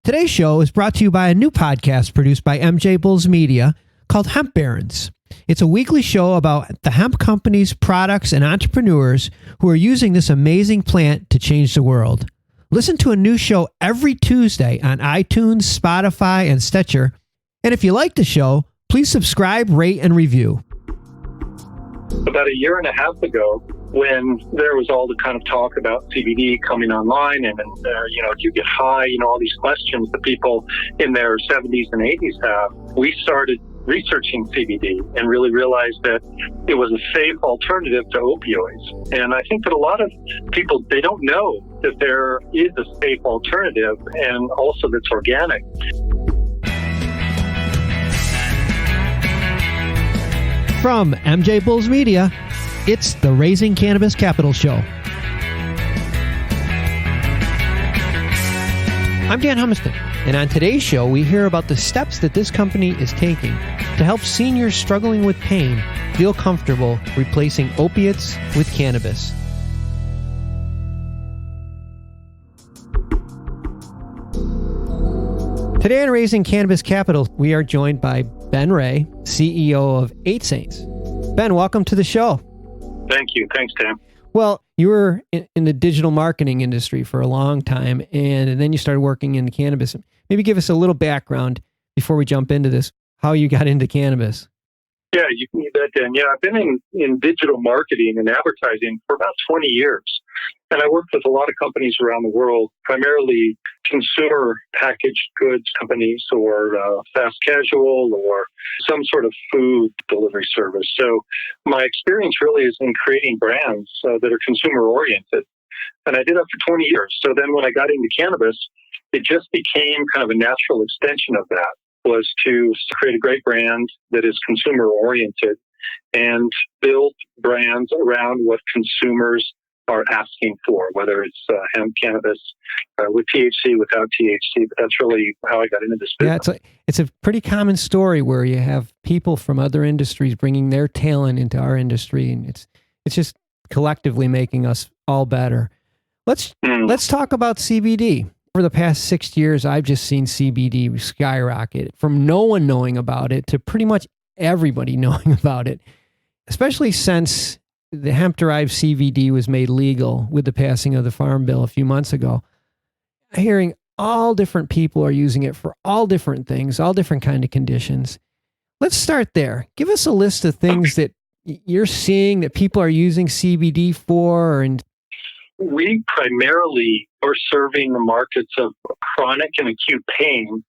Today's show is brought to you by a new podcast produced by MJ Bulls Media called Hemp Barons. It's a weekly show about the hemp companies, products, and entrepreneurs who are using this amazing plant to change the world. Listen to a new show every Tuesday on iTunes, Spotify, and Stitcher. And if you like the show, please subscribe, rate, and review. About a year and a half ago, when there was all the kind of talk about CBD coming online and do you get high, all these questions that people in their 70s and 80s have, we started researching CBD and really realized that it was a safe alternative to opioids. And I think that a lot of people, they don't know that there is a safe alternative and also that's organic. From MJ Bulls Media, it's the Raising Cannabis Capital Show. I'm Dan Humiston, and on today's show, we hear about the steps that this company is taking to help seniors struggling with pain feel comfortable replacing opiates with cannabis. Today on Raising Cannabis Capital, we are joined by Ben Ray, CEO of 8 Saints. Ben, welcome to the show. Thank you. Thanks, Dan. Well, you were in the digital marketing industry for a long time, and then you started working in cannabis. Maybe give us a little background before we jump into this, how you got into cannabis. Yeah, you can do that, Dan. Yeah, I've been in digital marketing and advertising for about 20 years. And I worked with a lot of companies around the world, primarily consumer packaged goods companies or fast casual or some sort of food delivery service. So my experience really is in creating brands that are consumer oriented. And I did that for 20 years. So then when I got into cannabis, it just became kind of a natural extension of that, was to create a great brand that is consumer oriented and build brands around what consumers are asking for, whether it's hemp cannabis with THC, without THC. But that's really how I got into this business. Yeah, it's a pretty common story where you have people from other industries bringing their talent into our industry, and it's just collectively making us all better. Let's talk about CBD. Over the past 6 years, I've just seen CBD skyrocket from no one knowing about it to pretty much everybody knowing about it, especially since the hemp-derived CBD was made legal with the passing of the Farm Bill a few months ago. Hearing all different people are using it for all different things, all different kind of conditions. Let's start there. Give us a list of things that you're seeing that people are using CBD for. And we primarily are serving the markets of chronic and acute pain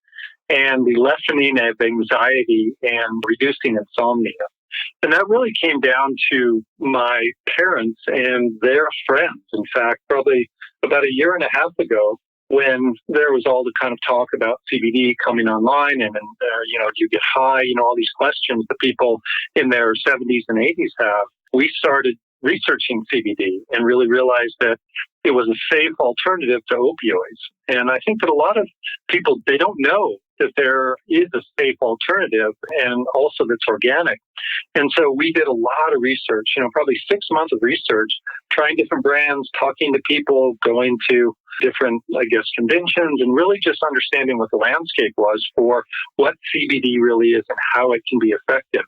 and the lessening of anxiety and reducing insomnia. And that really came down to my parents and their friends. In fact, probably about a year and a half ago, when there was all the kind of talk about CBD coming online and do you get high, all these questions that people in their 70s and 80s have, we started researching CBD and really realized that it was a safe alternative to opioids. And I think that a lot of people, they don't know that there is a safe alternative and also that's organic. And so we did a lot of research, probably 6 months of research, trying different brands, talking to people, going to different, conventions, and really just understanding what the landscape was for what CBD really is and how it can be effective.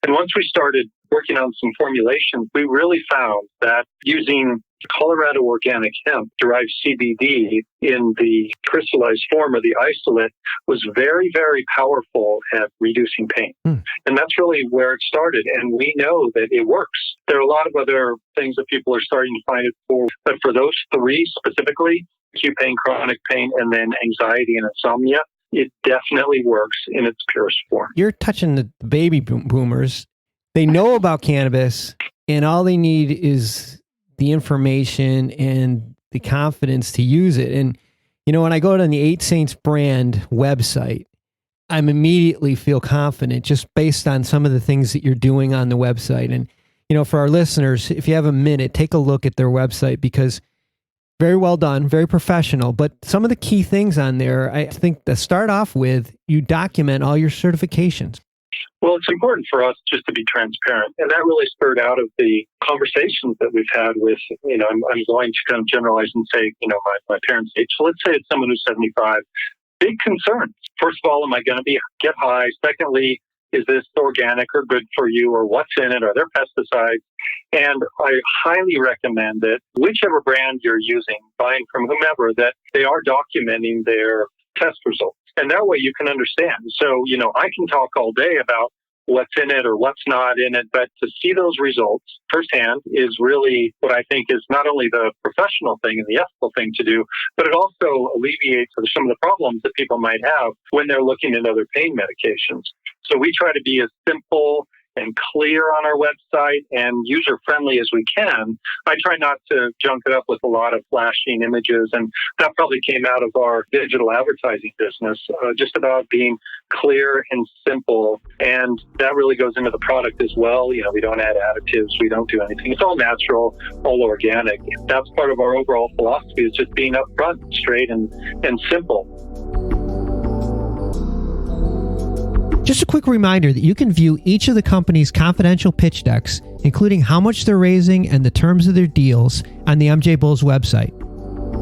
And once we started working on some formulations, we really found that using Colorado organic hemp derived CBD in the crystallized form or the isolate was very, very powerful at reducing pain. And that's really where it started. And we know that it works. There are a lot of other things that people are starting to find it for. But for those three specifically, acute pain, chronic pain, and then anxiety and insomnia, it definitely works in its purest form. You're touching the baby boomers. They know about cannabis, and all they need is the information and the confidence to use it. And, when I go on the 8 Saints brand website, I'm immediately feel confident just based on some of the things that you're doing on the website. And, for our listeners, if you have a minute, take a look at their website because very well done, very professional. But some of the key things on there, I think to start off with, you document all your certifications. Well, it's important for us just to be transparent. And that really spurred out of the conversations that we've had with, I'm going to kind of generalize and say, my parents' age. So let's say it's someone who's 75. big concerns. First of all, am I going to get high? Secondly, is this organic or good for you, or what's in it? Are there pesticides? And I highly recommend that whichever brand you're using, buying from whomever, that they are documenting their test results. And that way you can understand. So, I can talk all day about what's in it or what's not in it, but to see those results firsthand is really what I think is not only the professional thing and the ethical thing to do, but it also alleviates some of the problems that people might have when they're looking at other pain medications. So we try to be as simple and clear on our website and user-friendly as we can. I try not to junk it up with a lot of flashing images, and that probably came out of our digital advertising business, just about being clear and simple, and that really goes into the product as well. We don't add additives, we don't do anything. It's all natural, all organic. That's part of our overall philosophy, is just being upfront, straight, and simple. Just a quick reminder that you can view each of the company's confidential pitch decks, including how much they're raising and the terms of their deals, on the MJ Bulls website.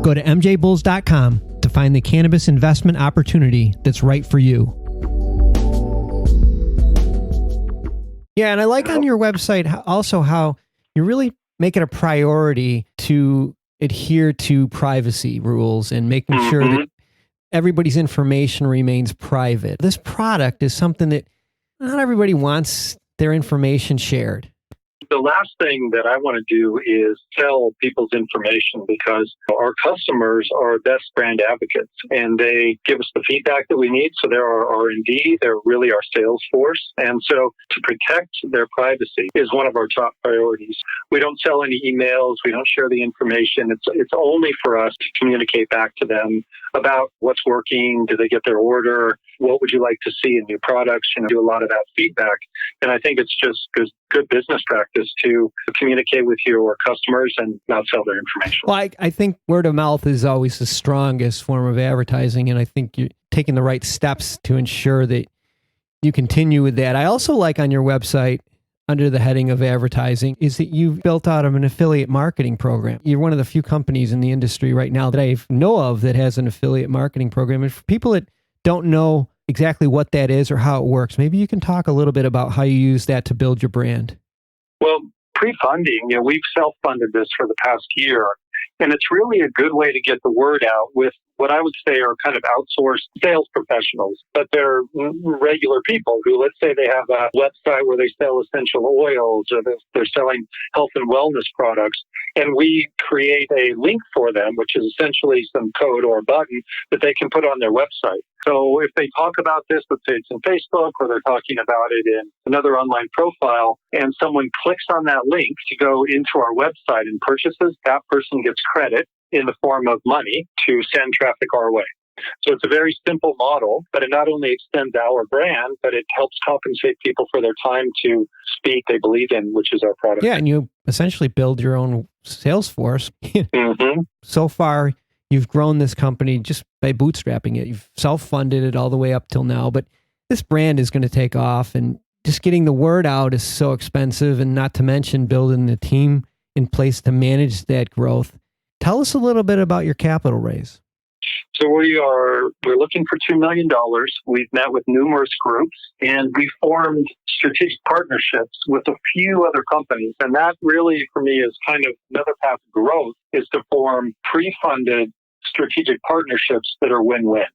Go to mjbulls.com to find the cannabis investment opportunity that's right for you. Yeah, and I like on your website also how you really make it a priority to adhere to privacy rules and making sure that everybody's information remains private. This product is something that not everybody wants their information shared. The last thing that I want to do is sell people's information, because our customers are best brand advocates and they give us the feedback that we need. So they're our R&D, they're really our sales force. And so to protect their privacy is one of our top priorities. We don't sell any emails, we don't share the information. It's only for us to communicate back to them about what's working, do they get their order, what would you like to see in new products, do a lot of that feedback. And I think it's just good business practice to communicate with your customers and not sell their information. Well, I think word of mouth is always the strongest form of advertising, and I think you're taking the right steps to ensure that you continue with that. I also like on your website, under the heading of advertising, is that you've built out of an affiliate marketing program. You're one of the few companies in the industry right now that I know of that has an affiliate marketing program. And for people that don't know exactly what that is or how it works, maybe you can talk a little bit about how you use that to build your brand. Well, pre-funding, we've self-funded this for the past year, and it's really a good way to get the word out with what I would say are kind of outsourced sales professionals, but they're regular people who, let's say they have a website where they sell essential oils or they're selling health and wellness products, and we create a link for them, which is essentially some code or a button that they can put on their website. So if they talk about this, let's say it's in Facebook or they're talking about it in another online profile, and someone clicks on that link to go into our website and purchases, that person gets credit in the form of money to send traffic our way. So it's a very simple model, but it not only extends our brand, but it helps compensate people for their time to speak they believe in, which is our product. Yeah, and you essentially build your own sales force. So far, you've grown this company just by bootstrapping it. You've self-funded it all the way up till now, but this brand is going to take off, and just getting the word out is so expensive, and not to mention building the team in place to manage that growth. Tell us a little bit about your capital raise. So we're looking for $2 million. We've met with numerous groups, and we formed strategic partnerships with a few other companies. And that really, for me, is kind of another path of growth, is to form pre-funded strategic partnerships that are win-win.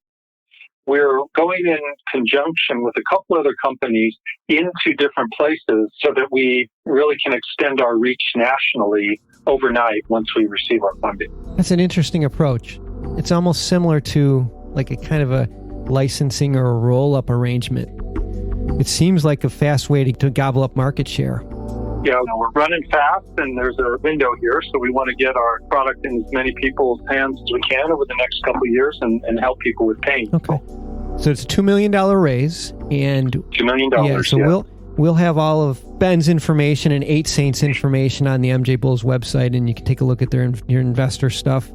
We're going in conjunction with a couple other companies into different places so that we really can extend our reach nationally overnight once we receive our funding. That's an interesting approach. It's almost similar to like a kind of a licensing or a roll-up arrangement. It seems like a fast way to gobble up market share. Yeah, we're running fast, and there's a window here, so we want to get our product in as many people's hands as we can over the next couple of years and help people with pain. Okay. So it's a $2 million raise, and $2 million. Yeah, so we'll have all of Ben's information and 8 Saints information on the MJ Bulls website, and you can take a look at your investor stuff.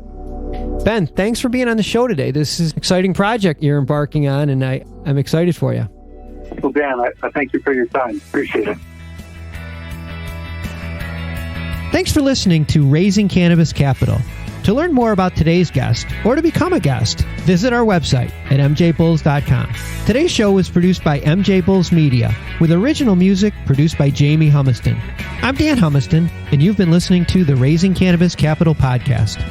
Ben, thanks for being on the show today. This is an exciting project you're embarking on, and I'm excited for you. Well, Dan, I thank you for your time. Appreciate it. Thanks for listening to Raising Cannabis Capital. To learn more about today's guest or to become a guest, visit our website at mjbulls.com. Today's show was produced by MJ Bulls Media with original music produced by Jamie Humiston. I'm Dan Humiston, and you've been listening to the Raising Cannabis Capital podcast.